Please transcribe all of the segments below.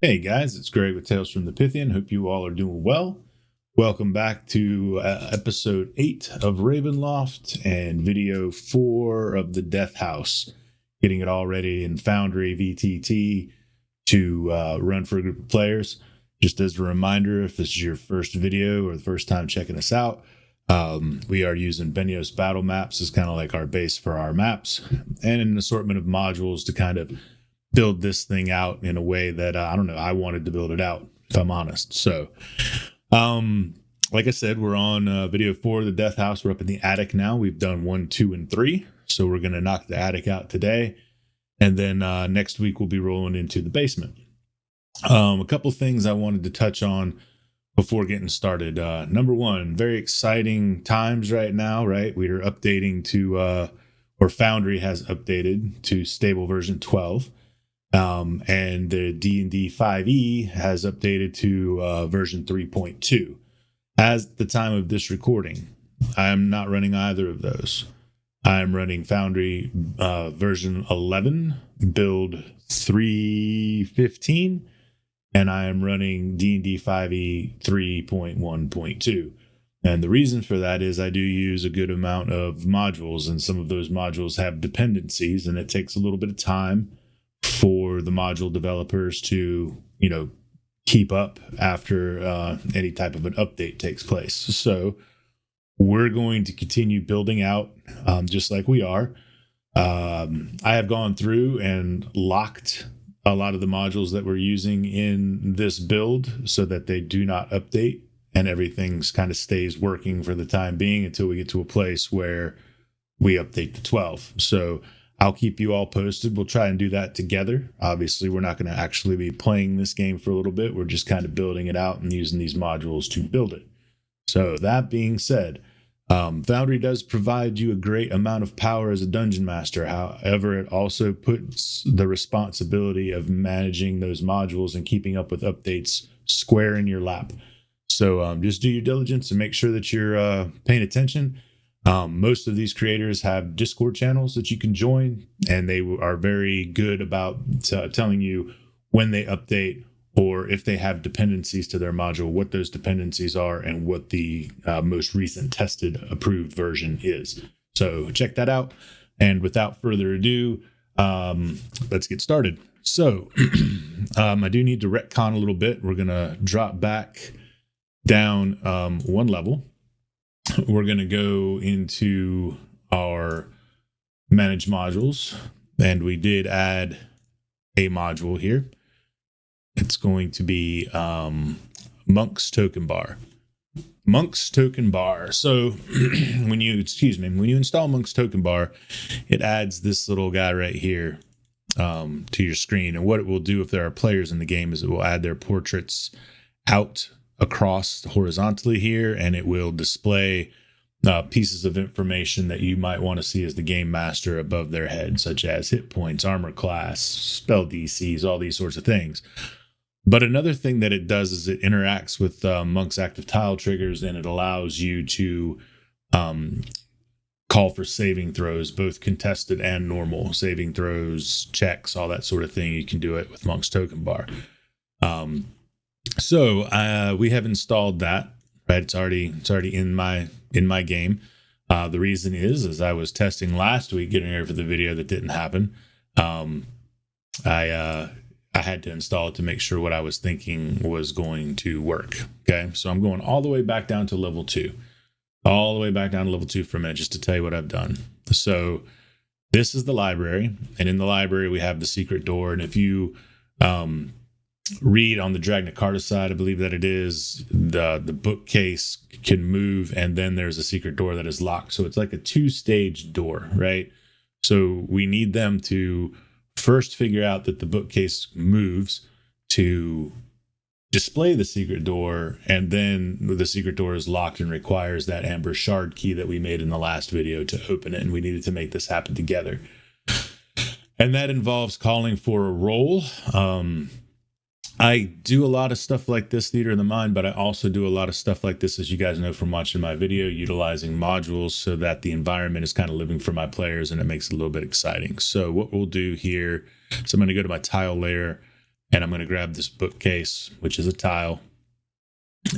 Hey guys, it's Greg with Tales from the Pythian. Hope you all are doing well. Welcome back to episode 8 of Ravenloft and video 4 of the Death House. Getting it all ready in Foundry VTT to run for a group of players. Just as a reminder, if this is your first video or the first time checking us out, we are using Benio's battle maps as kind of like our base for our maps and an assortment of modules to kind of build this thing out in a way that I wanted to build it out, if I'm honest. So like I said, we're on video 4 of the Death House. We're up in the attic now. We've done 1, 2, and 3, so we're going to knock the attic out today, and then next week we'll be rolling into the basement. A couple things I wanted to touch on before getting started. Number one, very exciting times right now, right? We are updating to or Foundry has updated to stable version 12. And the D&D 5e has updated to version 3.2. As the time of this recording, I am not running either of those. I'm running Foundry version 11, build 315, and I am running D&D 5e 3.1.2. And the reason for that is I do use a good amount of modules, and some of those modules have dependencies, and it takes a little bit of time for the module developers to, keep up after any type of an update takes place. So we're going to continue building out just like we are. I have gone through and locked a lot of the modules that we're using in this build so that they do not update, and everything's kind of stays working for the time being until we get to a place where we update to 12. So I'll keep you all posted. We'll try and do that together. Obviously, we're not going to actually be playing this game for a little bit. We're just kind of building it out and using these modules to build it. So that being said, Foundry does provide you a great amount of power as a dungeon master. However, it also puts the responsibility of managing those modules and keeping up with updates square in your lap. So just do your diligence and make sure that you're paying attention. Most of these creators have Discord channels that you can join, and they are very good about telling you when they update or if they have dependencies to their module, what those dependencies are, and what the most recent tested approved version is. So check that out. And without further ado, let's get started. So I do need to retcon a little bit. We're going to drop back down one level. We're going to go into our manage modules, and we did add a module here. It's going to be Monk's Token Bar. Monk's Token Bar. So when you install Monk's Token Bar, it adds this little guy right here to your screen. And what it will do if there are players in the game is it will add their portraits out across horizontally here, and it will display pieces of information that you might want to see as the game master above their head, such as hit points, armor class, spell DCs, all these sorts of things. But another thing that it does is it interacts with Monk's active tile triggers, and it allows you to call for saving throws, both contested and normal saving throws, checks, all that sort of thing. You can do it with Monk's Token Bar. So we have installed that, right? It's already in my game. The reason is I was testing last week, getting ready for the video that didn't happen. I had to install it to make sure what I was thinking was going to work. Okay, so I'm going all the way back down to level 2, all the way back down to level 2 for a minute, just to tell you what I've done. So this is the library, and in the library we have the secret door. And if you read on the Dragnet Carta side, I believe that it is the bookcase can move, and then there's a secret door that is locked. So it's like a 2-stage door, right? So we need them to first figure out that the bookcase moves to display the secret door, and then the secret door is locked and requires that amber shard key that we made in the last video to open it, and we needed to make this happen together. And that involves calling for a roll. I do a lot of stuff like this, Theater of the Mind, but I also do a lot of stuff like this, as you guys know from watching my video, utilizing modules so that the environment is kind of living for my players and it makes it a little bit exciting. So what we'll do here is I'm going to go to my tile layer, And I'm going to grab this bookcase, which is a tile,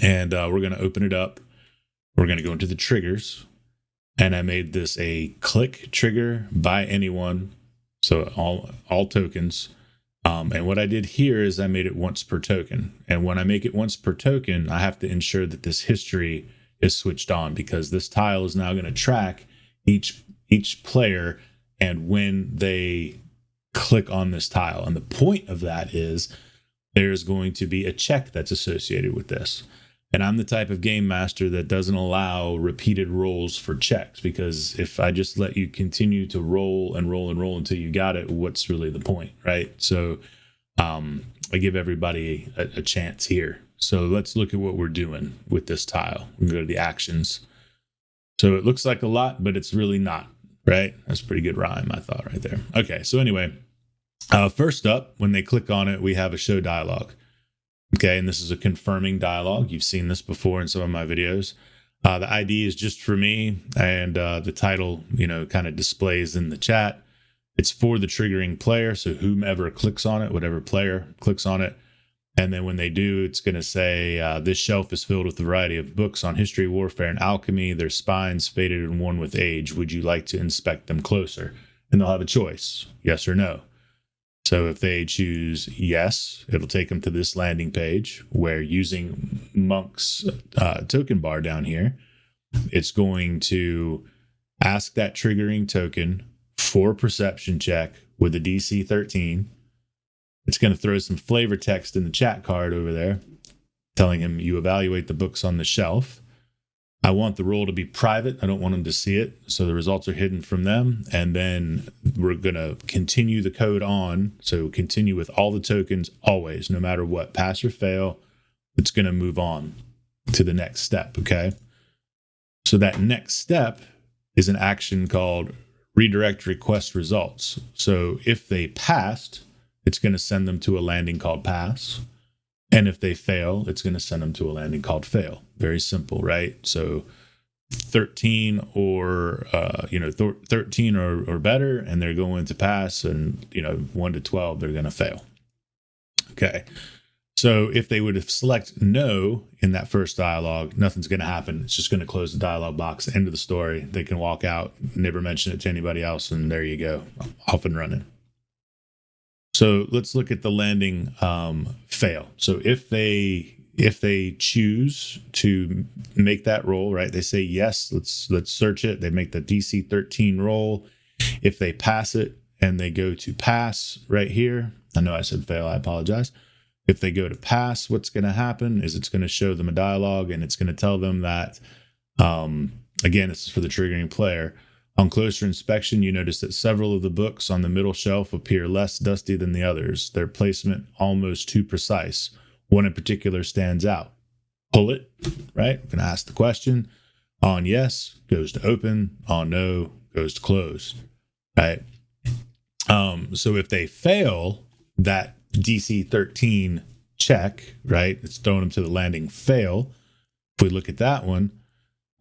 and we're going to open it up. We're going to go into the triggers, and I made this a click trigger by anyone. So all tokens. And what I did here is I made it once per token. And when I make it once per token, I have to ensure that this history is switched on, because this tile is now going to track each player and when they click on this tile. And the point of that is there's going to be a check that's associated with this. And I'm the type of game master that doesn't allow repeated rolls for checks, because if I just let you continue to roll and roll and roll until you got it, what's really the point, right? So I give everybody a chance here. So let's look at what we're doing with this tile. We can go to the actions. So it looks like a lot, but it's really not, right? That's a pretty good rhyme, I thought, right there. Okay, so anyway, first up, when they click on it, we have a show dialog. Okay, and this is a confirming dialog. You've seen this before in some of my videos. The ID is just for me, and the title, kind of displays in the chat. It's for the triggering player, so whomever clicks on it, whatever player clicks on it. And then when they do, it's going to say, this shelf is filled with a variety of books on history, warfare, and alchemy. Their spines faded and worn with age. Would you like to inspect them closer? And they'll have a choice, yes or no. So if they choose yes, it'll take them to this landing page where, using Monk's token bar down here, it's going to ask that triggering token for a perception check with a DC 13. It's going to throw some flavor text in the chat card over there, telling him you evaluate the books on the shelf. I want the roll to be private. I don't want them to see it. So the results are hidden from them. And then we're going to continue the code on. So continue with all the tokens always, no matter what, pass or fail. It's going to move on to the next step. Okay. So that next step is an action called redirect request results. So if they passed, it's going to send them to a landing called pass. And if they fail, it's going to send them to a landing called fail. Very simple, right? So 13 or 13 or better, and they're going to pass, and 1 to 12, they're going to fail. Okay. So if they would have select no in that first dialogue, nothing's going to happen. It's just going to close the dialogue box, end of the story. They can walk out, never mention it to anybody else, and there you go, off and running. So let's look at the landing fail. So if they choose to make that roll, right? They say yes, let's search it. They make the DC 13 roll. If they pass it and they go to pass right here, I know I said fail, I apologize. If they go to pass, what's going to happen is it's going to show them a dialogue, and it's going to tell them that, again, this is for the triggering player. On closer inspection, you notice that several of the books on the middle shelf appear less dusty than the others. Their placement almost too precise. One in particular stands out. Pull it, right? I'm going to ask the question. On yes, goes to open. On no, goes to close, right? So if they fail that DC 13 check, right? It's throwing them to the landing fail. If we look at that one,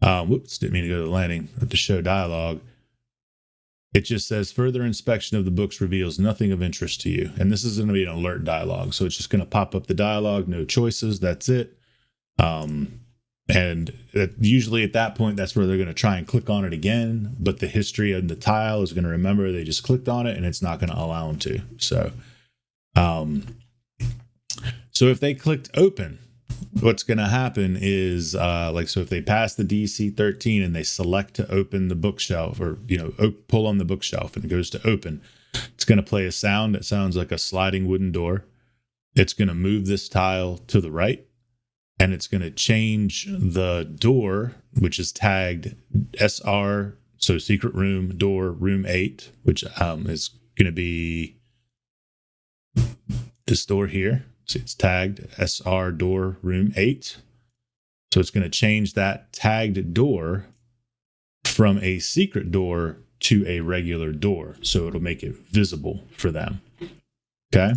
whoops, didn't mean to go to the landing, to show dialogue. It just says further inspection of the books reveals nothing of interest to you. And this is going to be an alert dialogue. So it's just going to pop up the dialogue, no choices. That's it. And usually at that point, that's where they're going to try and click on it again. But the history of the tile is going to remember they just clicked on it, and it's not going to allow them to. So if they clicked open, what's going to happen is, so if they pass the DC 13 and they select to open the bookshelf, or, pull on the bookshelf and it goes to open, it's going to play a sound that sounds like a sliding wooden door. It's going to move this tile to the right, and it's going to change the door, which is tagged SR, so secret room, door, room 8, which is going to be this door here. So it's tagged SR door room 8. So it's going to change that tagged door from a secret door to a regular door. So it'll make it visible for them. Okay.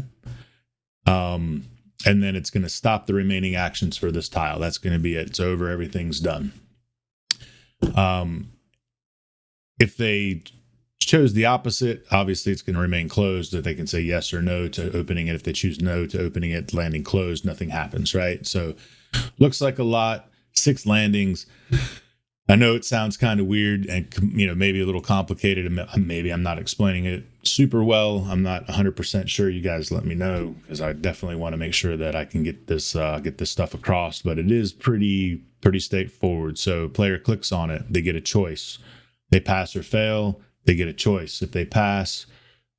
And then it's going to stop the remaining actions for this tile. That's going to be it. It's over. Everything's done. If they chose the opposite, obviously it's going to remain closed. That they can say yes or no to opening it. If they choose no to opening it, landing closed, nothing happens, right? So looks like a lot. 6 landings. I know it sounds kind of weird and, you know, maybe a little complicated, and maybe I'm not explaining it super well. I'm not 100% sure. You guys let me know, because I definitely want to make sure that I can get this stuff across. But it is pretty straightforward. So player clicks on it, they get a choice. They pass or fail, they get a choice. If they pass,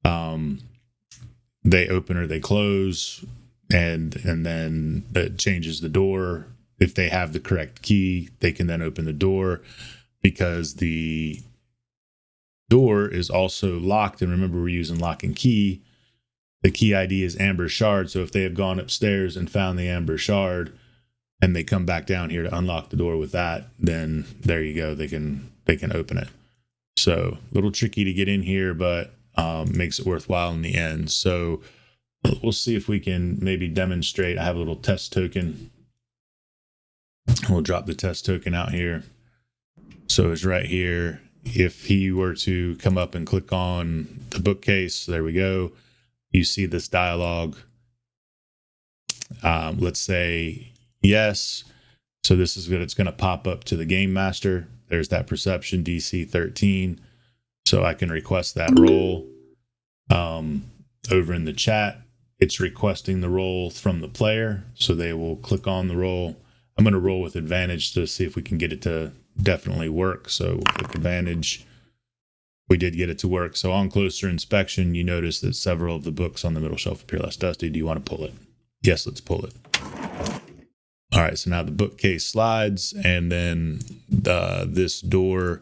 they open or they close, and then it changes the door. If they have the correct key, they can then open the door, because the door is also locked. And remember, we're using lock and key. The key ID is Amber Shard. So if they have gone upstairs and found the Amber Shard and they come back down here to unlock the door with that, then there you go. They can open it. So a little tricky to get in here, but makes it worthwhile in the end. So we'll see if we can maybe demonstrate. I have a little test token. We'll drop the test token out here. So it's right here. If he were to come up and click on the bookcase, there we go. You see this dialogue. Let's say yes. So this is good. It's going to pop up to the game master. There's that perception DC 13. So I can request that roll. Over in the chat, it's requesting the roll from the player. So they will click on the roll. I'm going to roll with advantage to see if we can get it to definitely work. So we'll click advantage. We did get it to work. So on closer inspection, you notice that several of the books on the middle shelf appear less dusty. Do you want to pull it? Yes, let's pull it. All right, so now the bookcase slides, and then this door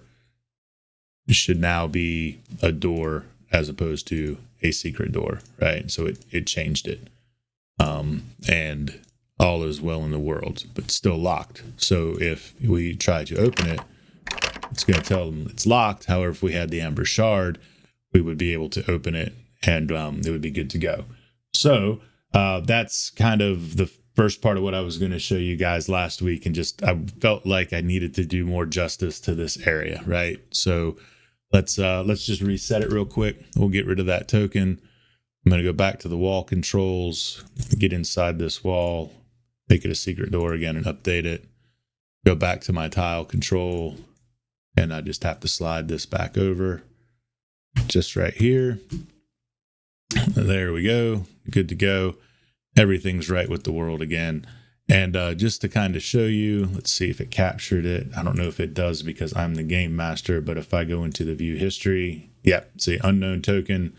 should now be a door as opposed to a secret door, right? So it changed it. And all is well in the world, but still locked. So if we try to open it, it's going to tell them it's locked. However, if we had the Amber Shard, we would be able to open it, and it would be good to go. So that's kind of the first part of what I was going to show you guys last week, and just I felt like I needed to do more justice to this area, right? So let's just reset it real quick. We'll get rid of that token. I'm going to go back to the wall controls, get inside this wall, make it a secret door again, and update it. Go back to my tile control, and I just have to slide this back over just right here. There we go. Good to go. Everything's right with the world again. And just to kind of show you, let's see if it captured it. I don't know if it does because I'm the game master, but if I go into the view history, see unknown token,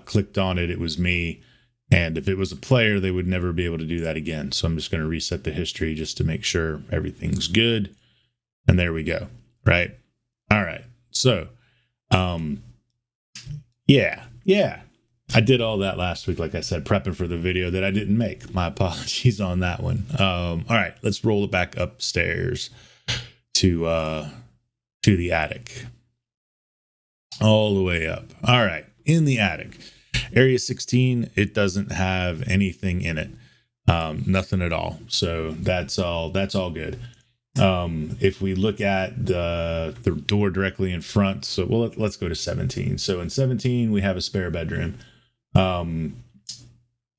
clicked on it, it was me. And if it was a player, they would never be able to do that again. So I'm just going to reset the history just to make sure everything's good. And there we go. Right. All right. So, yeah. I did all that last week, like I said, prepping for the video that I didn't make. My apologies on that one. All right, let's roll it back upstairs to the attic. All the way up. All right, in the attic. Area 16, it doesn't have anything in it. Nothing at all. So that's all good. If we look at the door directly in front, so let's go to 17. So in 17, we have a spare bedroom.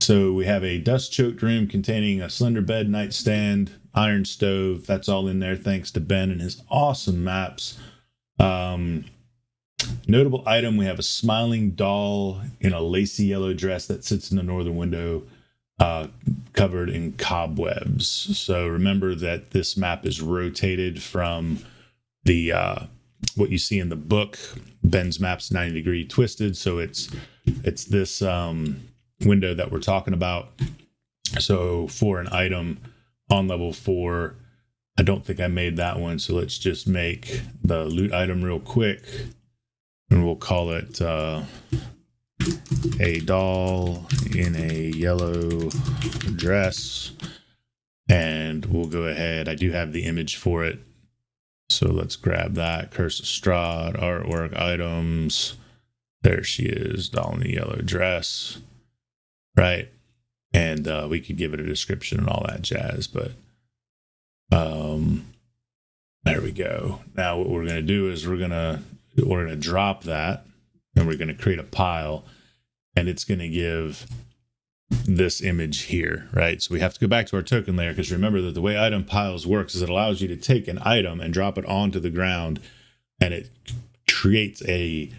So we have a dust-choked room containing a slender bed, nightstand, iron stove. That's all in there thanks to Ben and his awesome maps. Notable item, we have a smiling doll in a lacy yellow dress that sits in the northern window, covered in cobwebs. So remember that this map is rotated from the what you see in the book. Ben's map's 90 degree twisted, so it's this window that we're talking about. So for an item on level 4, I don't think I made that one, so let's just make the loot item real quick, and we'll call it a doll in a yellow dress, and we'll go ahead. I do have the image for it, so let's grab that. Curse of Strahd, artwork, items. There she is, doll in a yellow dress, right? And we could give it a description and all that jazz, but there we go. Now what we're going to do is we're going to we're going to drop that, and we're going to create a pile, and it's going to give this image here, right? So we have to go back to our token layer, because remember that the way item piles works is it allows you to take an item and drop it onto the ground, and it creates an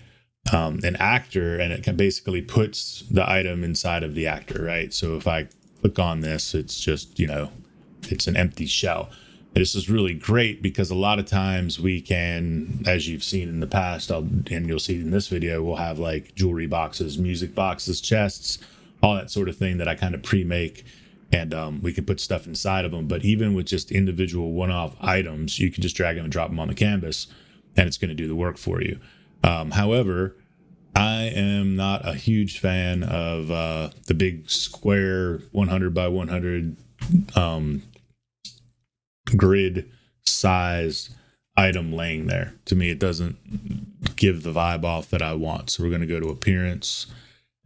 actor, and it can basically puts the item inside of the actor, right? So if I click on this, it's just, it's an empty shell. This is really great because a lot of times we can, as you've seen in the past, and you'll see in this video, we'll have like jewelry boxes, music boxes, chests, all that sort of thing that I kind of pre-make, and we can put stuff inside of them. But even with just individual one-off items, you can just drag them and drop them on the canvas, and it's going to do the work for you. However, I am not a huge fan of the big square 100 by 100 grid size item laying there. To me, it doesn't give the vibe off that I want. So we're going to go to appearance,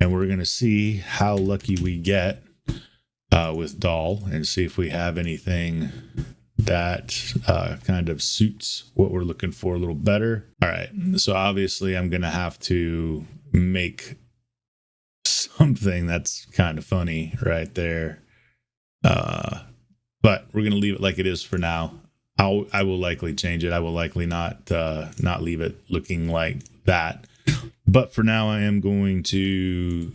and we're going to see how lucky we get with doll, and see if we have anything that kind of suits what we're looking for a little better. All right, so obviously I'm going to have to make something that's kind of funny right there. But we're going to leave it like it is for now. I will likely change it. I will likely not leave it looking like that. But for now, I am going to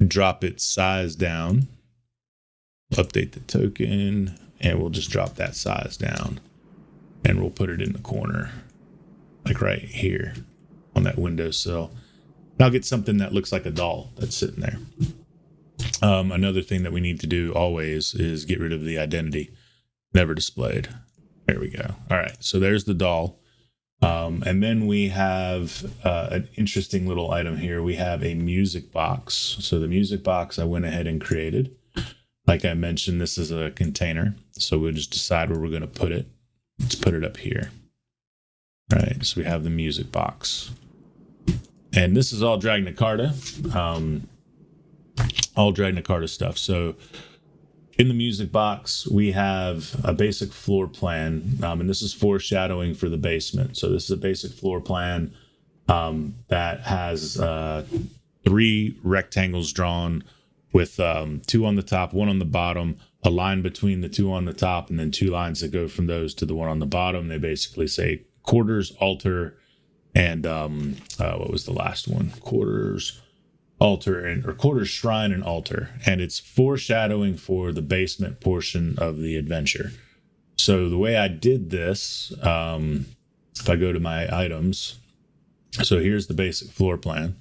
drop its size down, update the token, and we'll just drop that size down, and we'll put it in the corner, like right here on that windowsill. And I'll get something that looks like a doll that's sitting there. Another thing that we need to do always is get rid of the identity, never displayed. There we go. All right, so there's the doll. And then we have an interesting little item here. We have a music box. So the music box I went ahead and created. Like I mentioned, this is a container. So we'll just decide where we're going to put it. Let's put it up here. All right, so we have the music box. And this is all Dragna Carta. All Dragna Carta stuff. So in the music box, we have a basic floor plan, and this is foreshadowing for the basement. So this is a basic floor plan that has 3 rectangles drawn with 2 on the top, 1 on the bottom, a line between the 2 on the top, and then 2 lines that go from those to the 1 on the bottom. They basically say quarters, altar, and what was the last one? Quarters, altar, or quarters, shrine, and altar. And it's foreshadowing for the basement portion of the adventure. So the way I did this, if I go to my items, so here's the basic floor plan,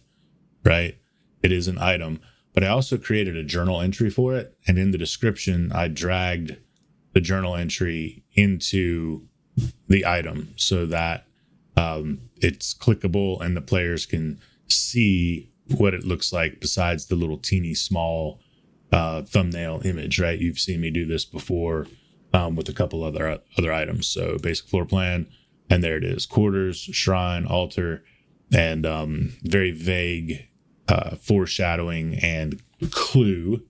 right? It is an item, but I also created a journal entry for it. And in the description, I dragged the journal entry into the item so that it's clickable and the players can see what it looks like besides the little teeny small thumbnail image, right? You've seen me do this before with a couple other items. So basic floor plan, and there it is: quarters, shrine, altar, and very vague foreshadowing and clue,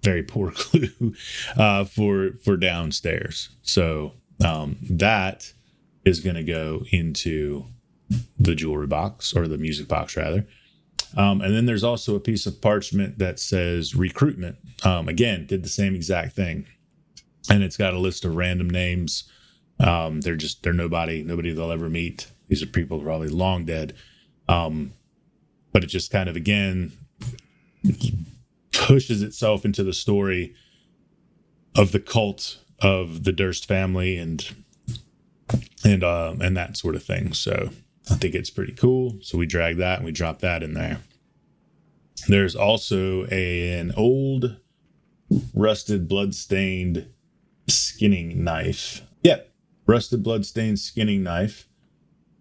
very poor clue for downstairs. So that is going to go into the jewelry box, or the music box rather. And then there's also a piece of parchment that says recruitment. Again, did the same exact thing. And it's got a list of random names. They're nobody they'll ever meet. These are people probably long dead. But it just kind of, again, pushes itself into the story of the cult of the Durst family and that sort of thing. So I think it's pretty cool. So we drag that and we drop that in there. There's also an old rusted blood-stained skinning knife. Yep, rusted blood-stained skinning knife.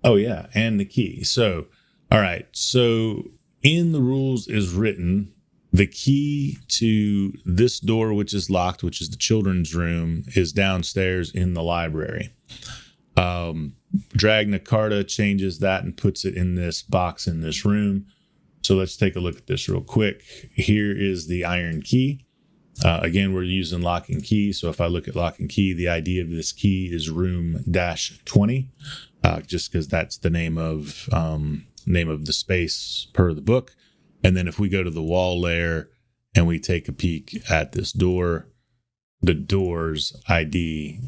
Oh yeah, and the key. So, all right. So in the rules is written, the key to this door, which is locked, which is the children's room, is downstairs in the library. Dragna Carta changes that and puts it in this box in this room. So let's take a look at this real quick. Here is the iron key. Again, we're using lock and key. So if I look at lock and key, the ID of this key is room -20. just because that's the name of the space per the book. And then if we go to the wall layer and we take a peek at this door, the door's ID,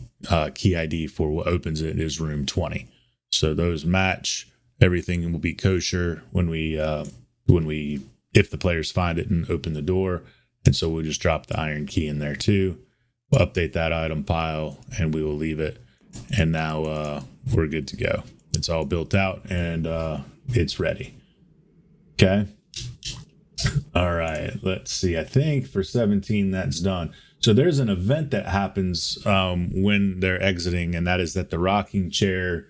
key ID for what opens it is room 20. So those match. Everything will be kosher when we if the players find it and open the door. And so we'll just drop the iron key in there too. We'll update that item pile and we will leave it. And now we're good to go. It's all built out and it's ready. Okay. All right. Let's see. I think for 17, that's done. So there's an event that happens when they're exiting, and that is that the rocking chair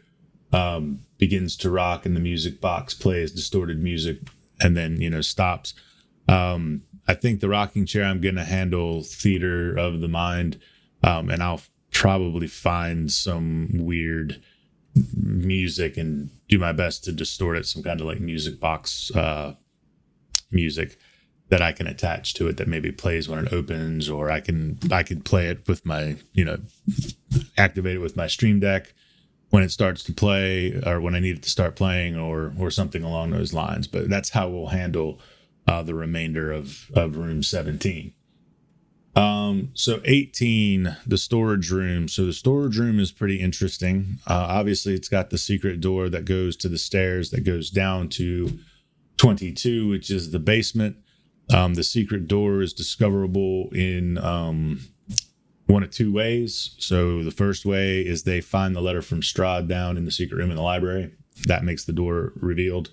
begins to rock and the music box plays distorted music and then, stops. I think the rocking chair, I'm going to handle theater of the mind, and I'll probably find some weird music and do my best to distort it, some kind of like music box music that I can attach to it that maybe plays when it opens, or I can play it with my, activate it with my Stream Deck when it starts to play, or when I need it to start playing, or something along those lines. But that's how we'll handle the remainder of room 17. So 18, the storage room. So the storage room is pretty interesting. Obviously, it's got the secret door that goes to the stairs that goes down to 22, which is the basement. The secret door is discoverable in one of two ways. So the first way is they find the letter from Strahd down in the secret room in the library. That makes the door revealed.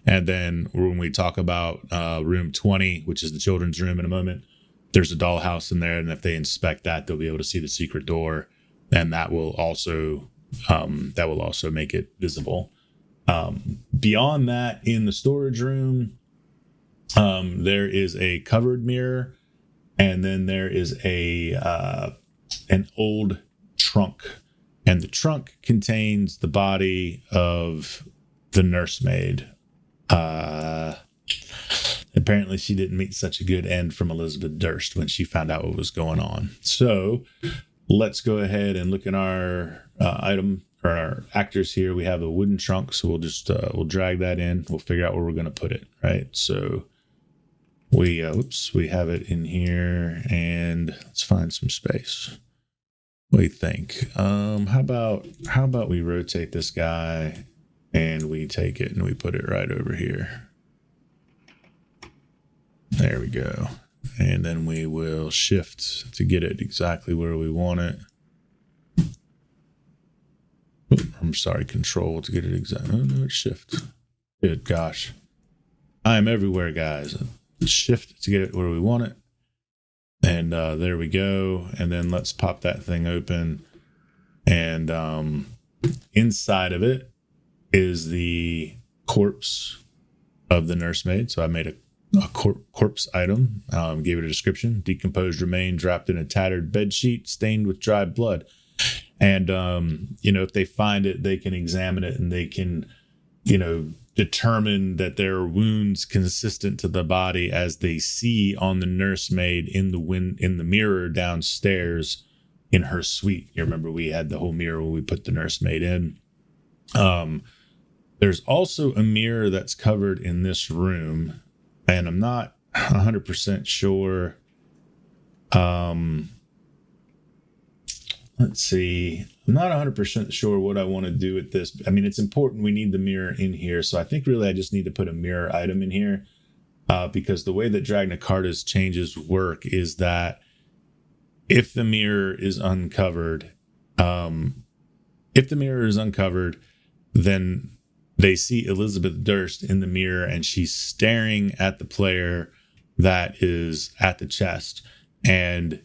And then when we talk about room 20, which is the children's room in a moment, there's a dollhouse in there. And if they inspect that, they'll be able to see the secret door. And that will also make it visible. Beyond that, in the storage room, there is a covered mirror, and then there is an old trunk, and the trunk contains the body of the nursemaid. Apparently she didn't meet such a good end from Elizabeth Durst when she found out what was going on. So let's go ahead and look at our item, or our actors here. We have a wooden trunk, so we'll just we'll drag that in. We'll figure out where we're going to put it, right? So we have it in here, and let's find some space. What do you think? How about we rotate this guy and we take it and we put it right over here. There we go. And then we will shift to get it exactly where we want it. I'm sorry, control to get it exactly. Oh, no, it's shift. Good gosh. I am everywhere, guys. Shift to get it where we want it. And there we go. And then let's pop that thing open. And inside of it is the corpse of the nursemaid. So I made a corpse item, gave it a description: decomposed remains wrapped in a tattered bed sheet stained with dried blood. And, if they find it, they can examine it and they can, determine that there are wounds consistent to the body as they see on the nursemaid in the mirror downstairs in her suite. You remember we had the whole mirror when we put the nursemaid in. There's also a mirror that's covered in this room, and I'm not 100% sure. Let's see. I'm not 100% sure what I want to do with this. I mean, it's important. We need the mirror in here. So I think really I just need to put a mirror item in here, because the way that Dragna Carta's changes work is that if the mirror is uncovered, then they see Elizabeth Durst in the mirror and she's staring at the player that is at the chest. And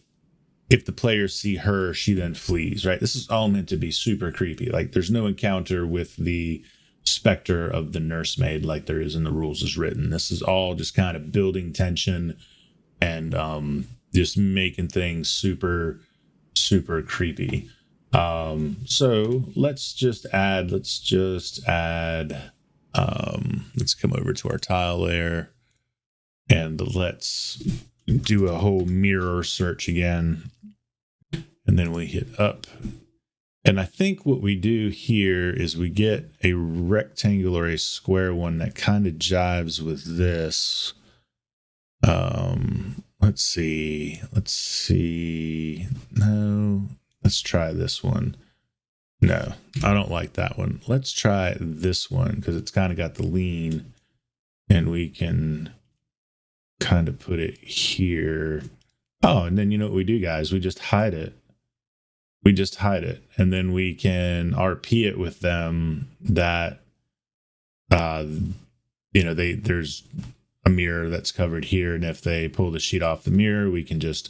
if the players see her, she then flees, right? This is all meant to be super creepy. Like, there's no encounter with the specter of the nursemaid like there is in the rules as written. This is all just kind of building tension and just making things super, super creepy. So let's come over to our tile layer and let's do a whole mirror search again. And then we hit up And I think what we do here is we get a rectangle or a square one that kind of jives with this. Let's see. No, let's try this one. No, I don't like that one. Let's try this one because it's kind of got the lean, and we can kind of put it here. Oh, and then you know what we do, guys? We just hide it. And then we can RP it with them that, there's a mirror that's covered here. And if they pull the sheet off the mirror, we can just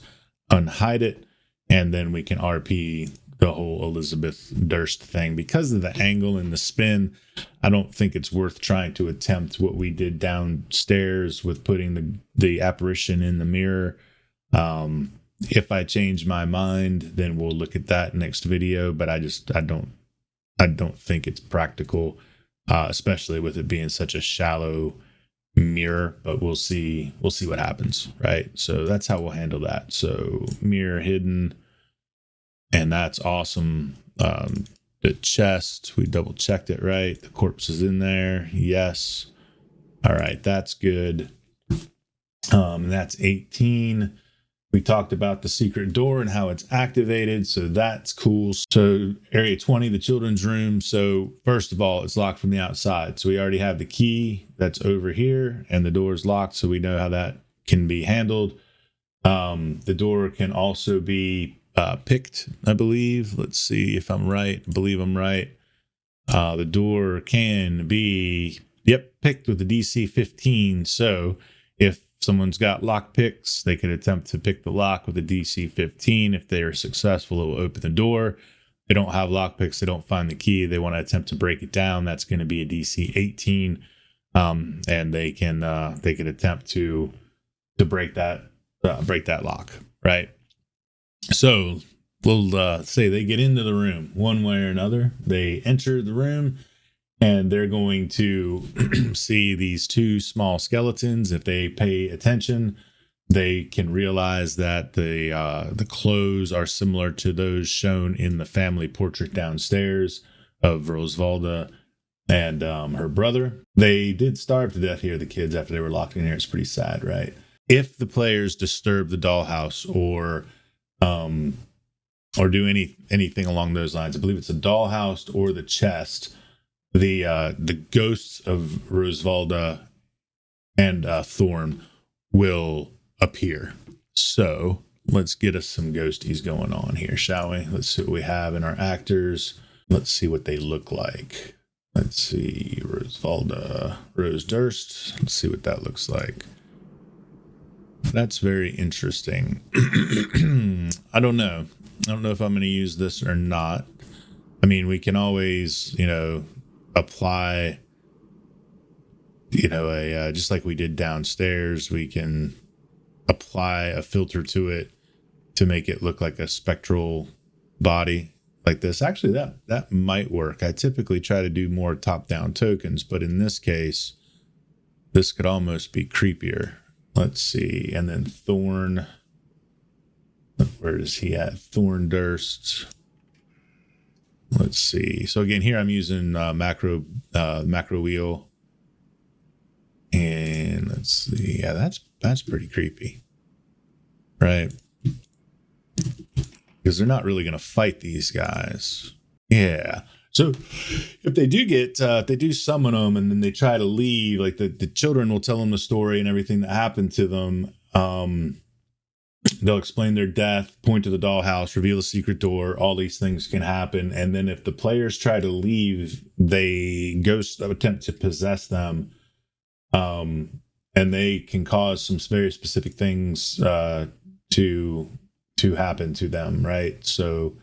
unhide it. And then we can RP the whole Elizabeth Durst thing. Because of the angle and the spin, I don't think it's worth trying to attempt what we did downstairs with putting the apparition in the mirror. If I change my mind, then we'll look at that next video. But I don't think it's practical, especially with it being such a shallow mirror. But we'll see what happens, right? So that's how we'll handle that. So mirror hidden, and that's awesome. The chest, we double checked it, right? The corpse is in there. Yes. All right, that's good. That's 18. We talked about the secret door and how it's activated, so that's cool. So area 20, the children's room. So first of all, it's locked from the outside. So we already have the key that's over here, and the door is locked, so we know how that can be handled. The door can also be picked, I believe. Let's see if I'm right. I believe I'm right. The door can be, picked with the DC 15. So if someone's got lock picks, they could attempt to pick the lock with a DC 15. If they are successful, it will open the door. They don't have lock picks, they don't find the key, they want to attempt to break it down, that's going to be a DC 18. And they can attempt to break that lock, right? So we'll say they get into the room one way or another. They enter the room, and they're going to see these two small skeletons. If they pay attention, they can realize that the clothes are similar to those shown in the family portrait downstairs of Rosvalda and her brother. They did starve to death here, the kids, after they were locked in here. It's pretty sad, right? If the players disturb the dollhouse or do anything along those lines, I believe it's a dollhouse or the chest, the ghosts of Rosvalda and Thorn will appear. So let's get us some ghosties going on here, shall we? Let's see what we have in our actors. Let's see what they look like. Let's see, Rosvalda, Rose Durst. Let's see what that looks like. That's very interesting. I don't know if I'm going to use this or not. I mean, we can always, apply, just like we did downstairs, we can apply a filter to it to make it look like a spectral body like this. Actually, that might work. I typically try to do more top-down tokens, but in this case, this could almost be creepier. Let's see. And then Thorn. Where is he at? Thorn Durst. Let's see. So again, here I'm using macro wheel. And let's see. Yeah, that's pretty creepy. Right? Because they're not really going to fight these guys. Yeah. So if they do summon them and then they try to leave, like the children will tell them the story and everything that happened to them. They'll explain their death, point to the dollhouse, reveal a secret door. All these things can happen. And then if the players try to leave, ghosts attempt to possess them. And they can cause some very specific things to happen to them, right? So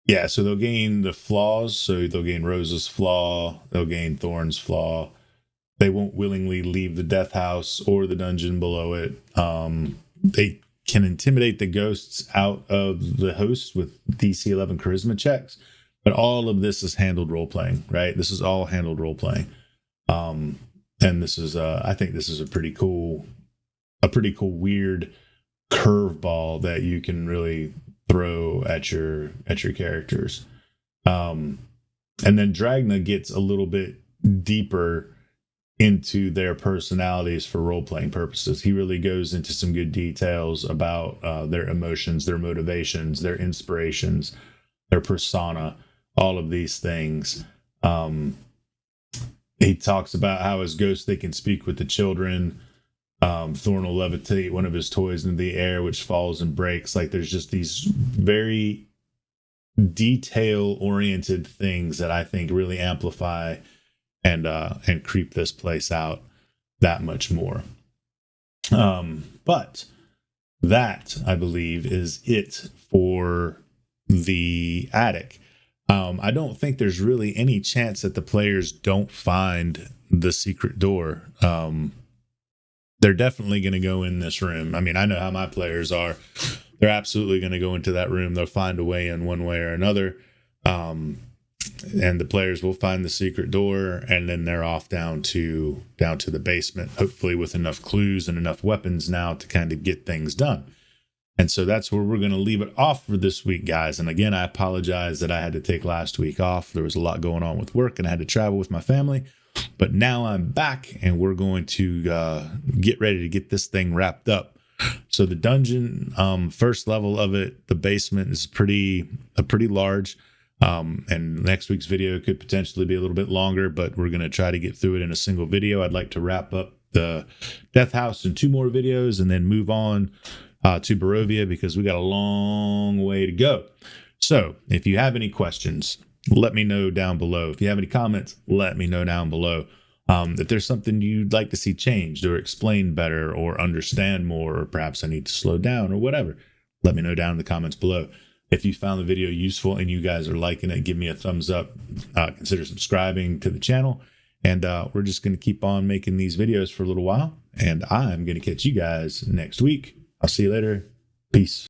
yeah, so they'll gain the flaws. So they'll gain Rose's flaw. They'll gain Thorn's flaw. They won't willingly leave the death house or the dungeon below it. They can intimidate the ghosts out of the host with DC 11 charisma checks. But all of this is handled role-playing, right? This is all handled role-playing. And this is, I think this is a pretty cool weird curveball that you can really throw at your characters. And then Dragna gets a little bit deeper into their personalities for role-playing purposes. He really goes into some good details about their emotions, their motivations, their inspirations, their persona, all of these things. He talks about how as ghosts they can speak with the children. Thorn will levitate one of his toys into the air, which falls and breaks. Like, there's just these very detail-oriented things that I think really amplify and creep this place out that much more. But that, I believe, is it for the attic. I don't think there's really any chance that the players don't find the secret door. They're definitely going to go in this room. I mean, I know how my players are. They're absolutely going to go into that room. They'll find a way in one way or another. And the players will find the secret door, and then they're off down to the basement, hopefully with enough clues and enough weapons now to kind of get things done. And so that's where we're going to leave it off for this week, guys. And again, I apologize that I had to take last week off. There was a lot going on with work, and I had to travel with my family. But now I'm back, and we're going to get ready to get this thing wrapped up. So the dungeon, first level of it, the basement is pretty large. And next week's video could potentially be a little bit longer, but we're going to try to get through it in a single video. I'd like to wrap up the Death House in 2 more videos and then move on to Barovia, because we got a long way to go. So if you have any questions, let me know down below. If you have any comments, let me know down below. If there's something you'd like to see changed or explained better or understand more, or perhaps I need to slow down or whatever, let me know down in the comments below. If you found the video useful and you guys are liking it, give me a thumbs up. Consider subscribing to the channel. And we're just going to keep on making these videos for a little while. And I'm going to catch you guys next week. I'll see you later. Peace.